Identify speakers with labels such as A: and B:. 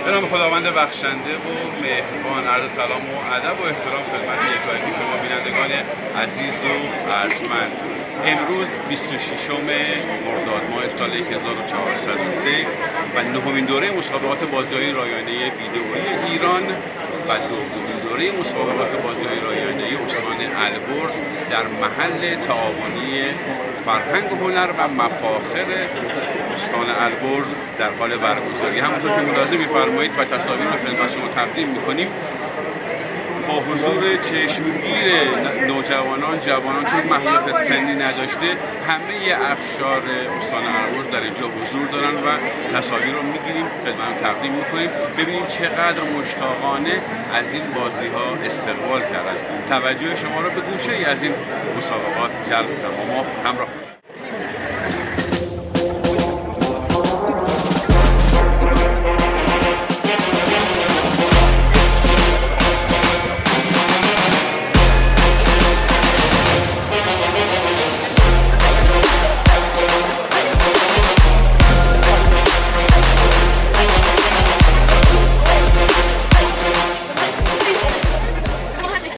A: به نام خداوند بخشنده و مهربان، عرض سلام و ادب و احترام خدمت یکایک شما بینندگان عزیز و ارجمند. امروز 26 مرداد ماه سال 1403 و نهمین دوره مسابقات بازی‌های رایانه ویدئویی ایران و دومین دوره مسابقات بازی‌های رایانه استان البرز در محل تعاونی فرهنگ و هنر و مفاخر استان البرز در حال برگزاری. همونطور که ملاحظه می‌فرمایید و تصاویر رو خدمت شما تقدیم می‌کنیم، با حضور چشمگیر نوجوانان، جوانان، چون ماهیت سنی نداشته، همه اقشار استان البرز در اینجا حضور دارن و تصاویر رو میگیریم، خدمت تقدیم میکنیم. ببینیم چقدر مشتاقانه از این بازی ها استقبال کردن. توجه شما رو به گوشه ای از این مسابقات جلب کنم. ما همراه باشید.